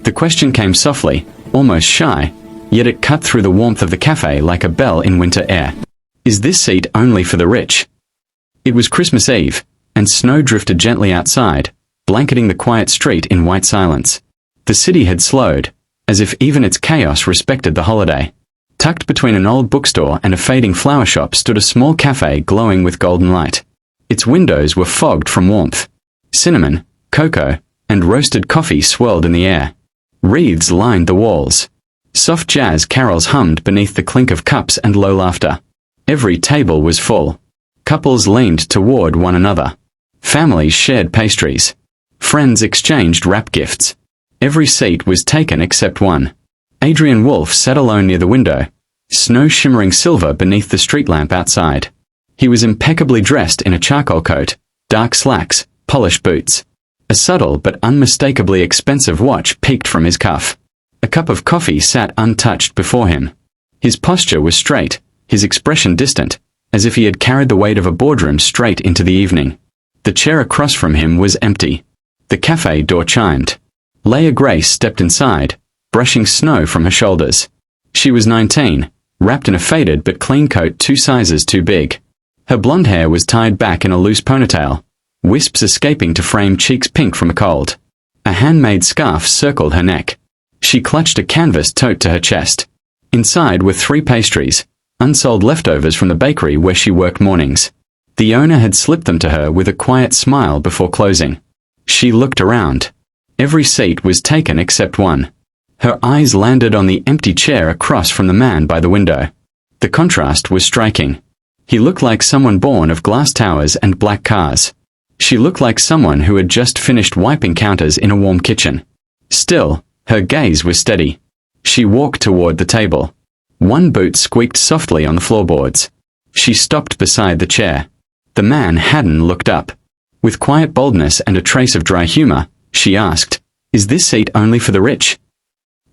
The question came softly, almost shy, yet it cut through the warmth of the cafe like a bell in winter air. Is this seat only for the rich? It was Christmas Eve, and snow drifted gently outside, blanketing the quiet street in white silence. The city had slowed, as if even its chaos respected the holiday. Tucked between an old bookstore and a fading flower shop stood a small cafe glowing with golden light. Its windows were fogged from warmth. Cinnamon, cocoa, and roasted coffee swirled in the air. Wreaths lined the walls. Soft jazz carols hummed beneath the clink of cups and low laughter. Every table was full. Couples leaned toward one another. Families shared pastries. Friends exchanged wrap gifts. Every seat was taken except one. Adrian Wolfe sat alone near the window, snow shimmering silver beneath the street lamp outside. He was impeccably dressed in a charcoal coat, dark slacks, polished boots. A subtle but unmistakably expensive watch peeked from his cuff. A cup of coffee sat untouched before him. His posture was straight, his expression distant, as if he had carried the weight of a boardroom straight into the evening. The chair across from him was empty. The cafe door chimed. Leah Grace stepped inside, brushing snow from her shoulders. She was 19, wrapped in a faded but clean coat 2 sizes too big. Her blonde hair was tied back in a loose ponytail, wisps escaping to frame cheeks pink from a cold. A handmade scarf circled her neck. She clutched a canvas tote to her chest. Inside were 3 pastries, unsold leftovers from the bakery where she worked mornings. The owner had slipped them to her with a quiet smile before closing. She looked around. Every seat was taken except one. Her eyes landed on the empty chair across from the man by the window. The contrast was striking. He looked like someone born of glass towers and black cars. She looked like someone who had just finished wiping counters in a warm kitchen. Still, her gaze was steady. She walked toward the table. One boot squeaked softly on the floorboards. She stopped beside the chair. The man hadn't looked up. With quiet boldness and a trace of dry humor, she asked, "Is this seat only for the rich?"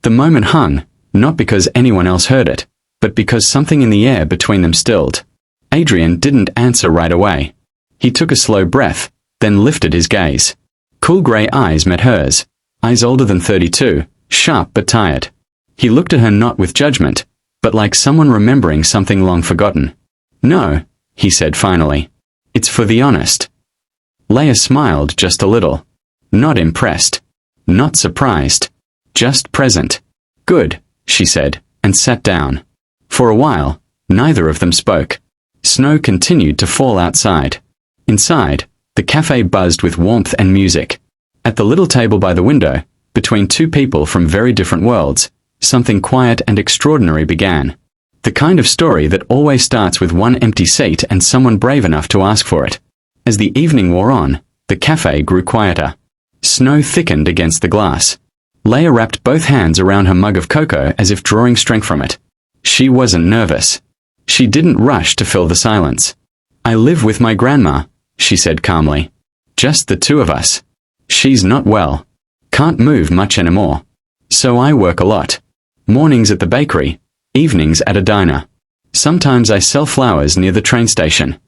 The moment hung, not because anyone else heard it, but because something in the air between them stilled. Adrian didn't answer right away. He took a slow breath, then lifted his gaze. Cool grey eyes met hers, eyes older than 32, sharp but tired. He looked at her not with judgment, but like someone remembering something long forgotten. "No," he said finally. "It's for the honest." Leah smiled just a little. Not impressed. Not surprised. Just present. "Good," she said, and sat down. For a while, neither of them spoke. Snow continued to fall outside. Inside, the cafe buzzed with warmth and music. At the little table by the window, between 2 people from very different worlds, something quiet and extraordinary began. The kind of story that always starts with one empty seat and someone brave enough to ask for it. As the evening wore on, the cafe grew quieter. Snow thickened against the glass. Leah wrapped both hands around her mug of cocoa as if drawing strength from it. She wasn't nervous. She didn't rush to fill the silence. "I live with my grandma," she said calmly. "Just the 2 of us. She's not well. Can't move much anymore. So I work a lot. Mornings at the bakery, evenings at a diner. Sometimes I sell flowers near the train station."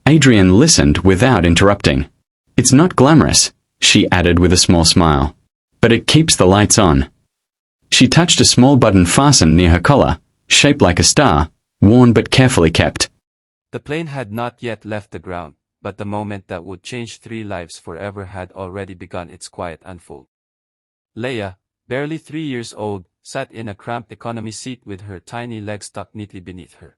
Adrian listened without interrupting. "It's not glamorous," she added with a small smile. "But it keeps the lights on." She touched a small button fastened near her collar, shaped like a star, worn but carefully kept. The plane had not yet left the ground, but the moment that would change 3 lives forever had already begun its quiet unfold. Leah, barely 3 years old, sat in a cramped economy seat with her tiny legs tucked neatly beneath her.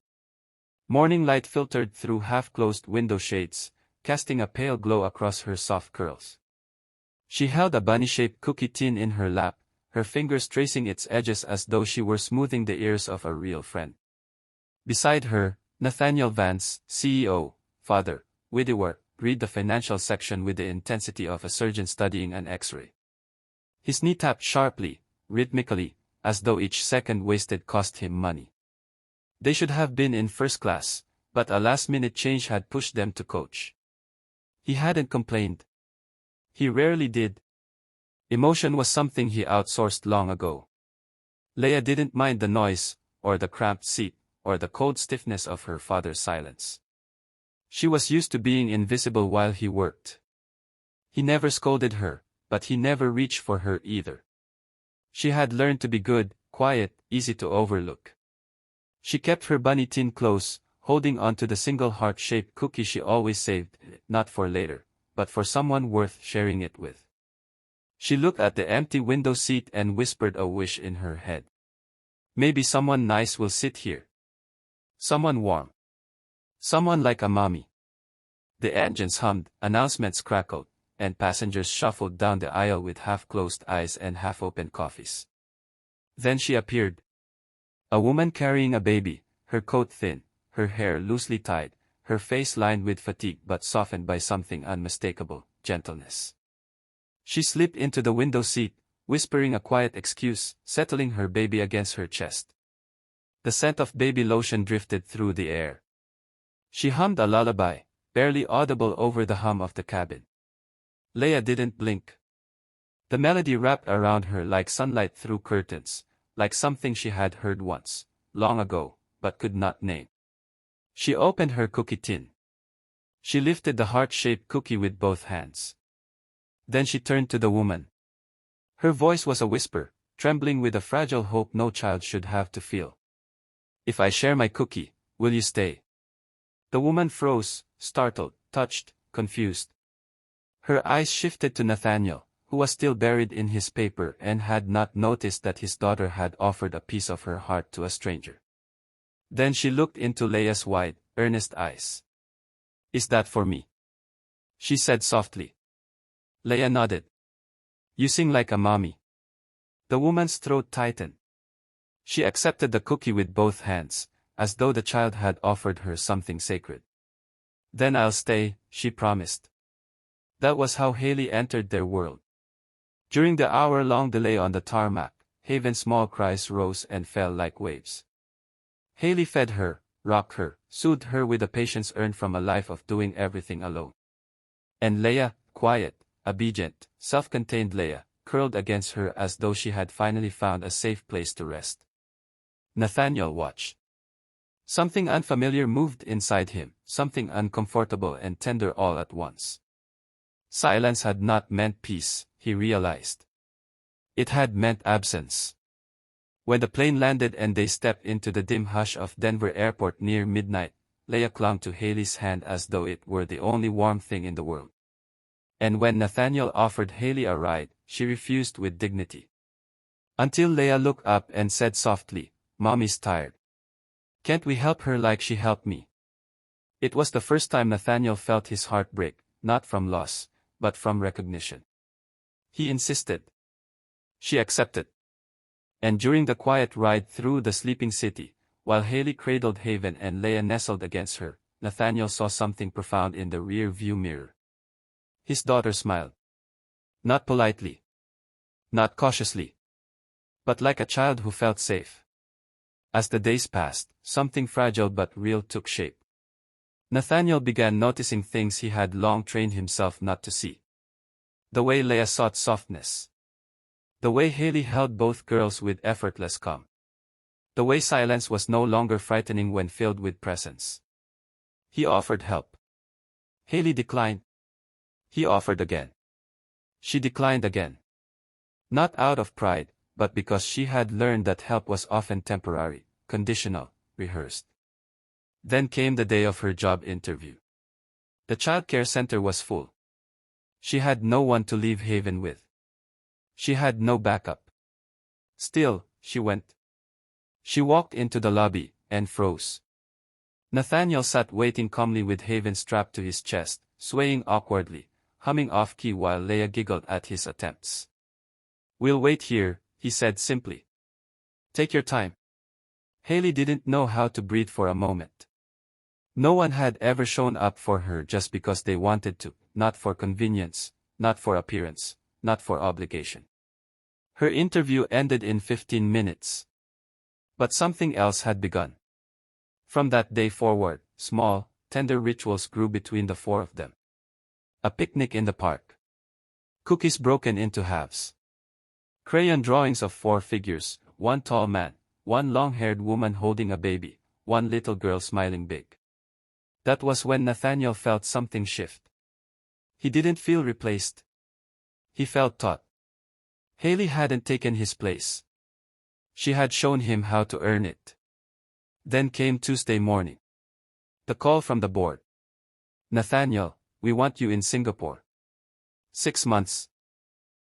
Morning light filtered through half-closed window shades, casting a pale glow across her soft curls. She held a bunny-shaped cookie tin in her lap, her fingers tracing its edges as though she were smoothing the ears of a real friend. Beside her, Nathaniel Vance, CEO, father, widower, read the financial section with the intensity of a surgeon studying an X-ray. His knee tapped sharply, rhythmically, as though each second wasted cost him money. They should have been in first class, but a last-minute change had pushed them to coach. He hadn't complained. He rarely did. Emotion was something he outsourced long ago. Leah didn't mind the noise, or the cramped seat, or the cold stiffness of her father's silence. She was used to being invisible while he worked. He never scolded her, but he never reached for her either. She had learned to be good, quiet, easy to overlook. She kept her bunny tin close, holding on to the single heart-shaped cookie she always saved, not for later, but for someone worth sharing it with. She looked at the empty window seat and whispered a wish in her head. Maybe someone nice will sit here. Someone warm. Someone like a mommy. The engines hummed, announcements crackled, and passengers shuffled down the aisle with half-closed eyes and half-open coffees. Then she appeared. A woman carrying a baby, her coat thin, her hair loosely tied, her face lined with fatigue but softened by something unmistakable, gentleness. She slipped into the window seat, whispering a quiet excuse, settling her baby against her chest. The scent of baby lotion drifted through the air. She hummed a lullaby, barely audible over the hum of the cabin. Leia didn't blink. The melody wrapped around her like sunlight through curtains, like something she had heard once, long ago, but could not name. She opened her cookie tin. She lifted the heart-shaped cookie with both hands. Then she turned to the woman. Her voice was a whisper, trembling with a fragile hope no child should have to feel. If I share my cookie, will you stay? The woman froze, startled, touched, confused. Her eyes shifted to Nathaniel, who was still buried in his paper and had not noticed that his daughter had offered a piece of her heart to a stranger. Then she looked into Leia's wide, earnest eyes. Is that for me? She said softly. Leia nodded. You sing like a mommy. The woman's throat tightened. She accepted the cookie with both hands, as though the child had offered her something sacred. Then I'll stay, she promised. That was how Haley entered their world. During the hour-long delay on the tarmac, Haven's small cries rose and fell like waves. Haley fed her, rocked her, soothed her with the patience earned from a life of doing everything alone. And Leia, quiet, obedient, self-contained Leia, curled against her as though she had finally found a safe place to rest. Nathaniel watched. Something unfamiliar moved inside him, something uncomfortable and tender all at once. Silence had not meant peace, he realized. It had meant absence. When the plane landed and they stepped into the dim hush of Denver Airport near midnight, Leia clung to Haley's hand as though it were the only warm thing in the world. And when Nathaniel offered Haley a ride, she refused with dignity. Until Leia looked up and said softly, Mommy's tired. Can't we help her like she helped me? It was the first time Nathaniel felt his heart break, not from loss, but from recognition. He insisted. She accepted. And during the quiet ride through the sleeping city, while Haley cradled Haven and Leia nestled against her, Nathaniel saw something profound in the rear-view mirror. His daughter smiled. Not politely. Not cautiously. But like a child who felt safe. As the days passed, something fragile but real took shape. Nathaniel began noticing things he had long trained himself not to see. The way Leia sought softness. The way Haley held both girls with effortless calm. The way silence was no longer frightening when filled with presence. He offered help. Haley declined. He offered again. She declined again. Not out of pride, but because she had learned that help was often temporary, conditional, rehearsed. Then came the day of her job interview. The childcare center was full. She had no one to leave Haven with. She had no backup. Still, she went. She walked into the lobby, and froze. Nathaniel sat waiting calmly with Haven strapped to his chest, swaying awkwardly, humming off-key while Leia giggled at his attempts. We'll wait here, he said simply. Take your time. Haley didn't know how to breathe for a moment. No one had ever shown up for her just because they wanted to, not for convenience, not for appearance, not for obligation. Her interview ended in 15 minutes. But something else had begun. From that day forward, small, tender rituals grew between the four of them. A picnic in the park. Cookies broken into halves. Crayon drawings of four figures, one tall man, one long-haired woman holding a baby, one little girl smiling big. That was when Nathaniel felt something shift. He didn't feel replaced. He felt taught. Haley hadn't taken his place. She had shown him how to earn it. Then came Tuesday morning. The call from the board. Nathaniel, we want you in Singapore. 6 months.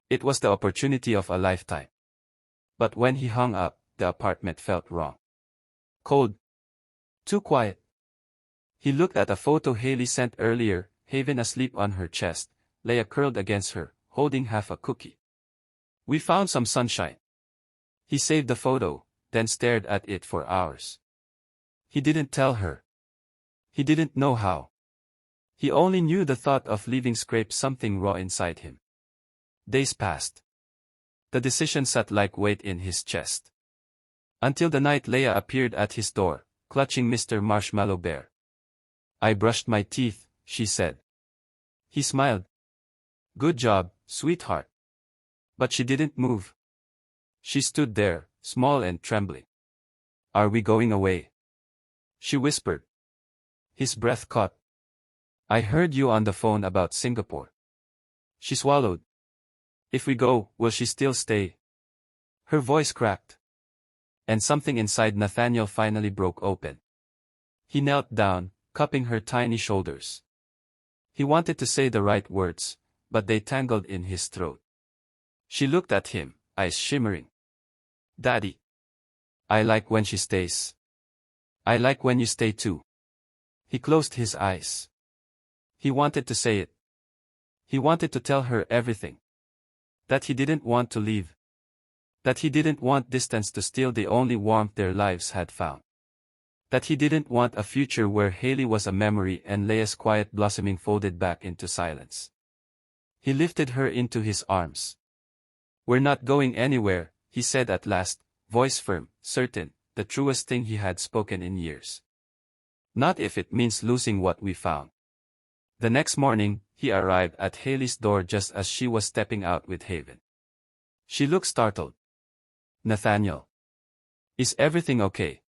It was the opportunity of a lifetime. But when he hung up, the apartment felt wrong. Cold. Too quiet. He looked at a photo Haley sent earlier, Haven asleep on her chest, Leia curled against her, holding half a cookie. We found some sunshine. He saved the photo, then stared at it for hours. He didn't tell her. He didn't know how. He only knew the thought of leaving scraped something raw inside him. Days passed. The decision sat like weight in his chest. Until the night Leia appeared at his door, clutching Mr. Marshmallow Bear. I brushed my teeth, she said. He smiled. Good job, sweetheart. But she didn't move. She stood there, small and trembling. Are we going away? She whispered. His breath caught. I heard you on the phone about Singapore. She swallowed. If we go, will she still stay? Her voice cracked. And something inside Nathaniel finally broke open. He knelt down, cupping her tiny shoulders. He wanted to say the right words, but they tangled in his throat. She looked at him, eyes shimmering. Daddy. I like when she stays. I like when you stay too. He closed his eyes. He wanted to say it. He wanted to tell her everything. That he didn't want to leave. That he didn't want distance to steal the only warmth their lives had found. That he didn't want a future where Haley was a memory and Leia's quiet blossoming folded back into silence. He lifted her into his arms. We're not going anywhere, he said at last, voice firm, certain, the truest thing he had spoken in years. Not if it means losing what we found. The next morning, he arrived at Haley's door just as she was stepping out with Haven. She looked startled. Nathaniel. Is everything okay?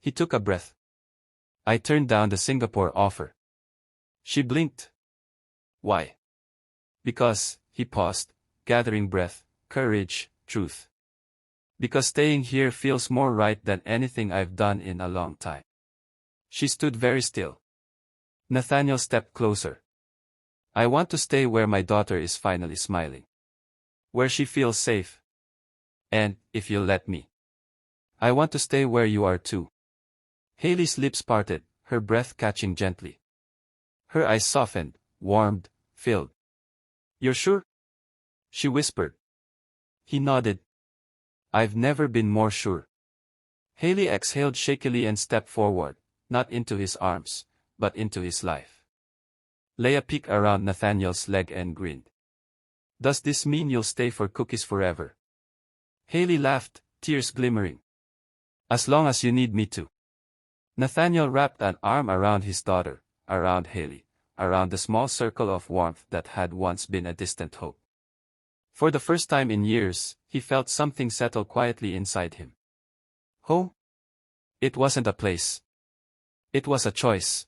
He took a breath. I turned down the Singapore offer. She blinked. Why? Because, he paused, gathering breath, courage, truth. Because staying here feels more right than anything I've done in a long time. She stood very still. Nathaniel stepped closer. I want to stay where my daughter is finally smiling. Where she feels safe. And, if you'll let me. I want to stay where you are too. Haley's lips parted, her breath catching gently. Her eyes softened, warmed, filled. You're sure? She whispered. He nodded. I've never been more sure. Haley exhaled shakily and stepped forward, not into his arms, but into his life. Leia peeked around Nathaniel's leg and grinned. Does this mean you'll stay for cookies forever? Haley laughed, tears glimmering. As long as you need me to. Nathaniel wrapped an arm around his daughter, around Haley, around the small circle of warmth that had once been a distant hope. For the first time in years, he felt something settle quietly inside him. Home? It wasn't a place. It was a choice.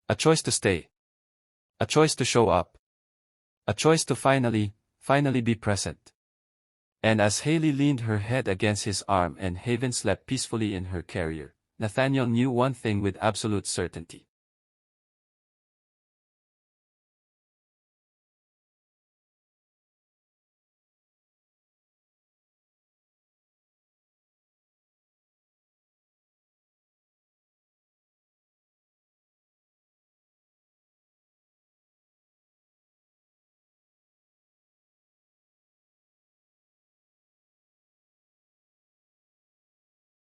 A choice to stay. A choice to show up. A choice to finally be present. And as Haley leaned her head against his arm and Haven slept peacefully in her carrier, Nathaniel knew one thing with absolute certainty.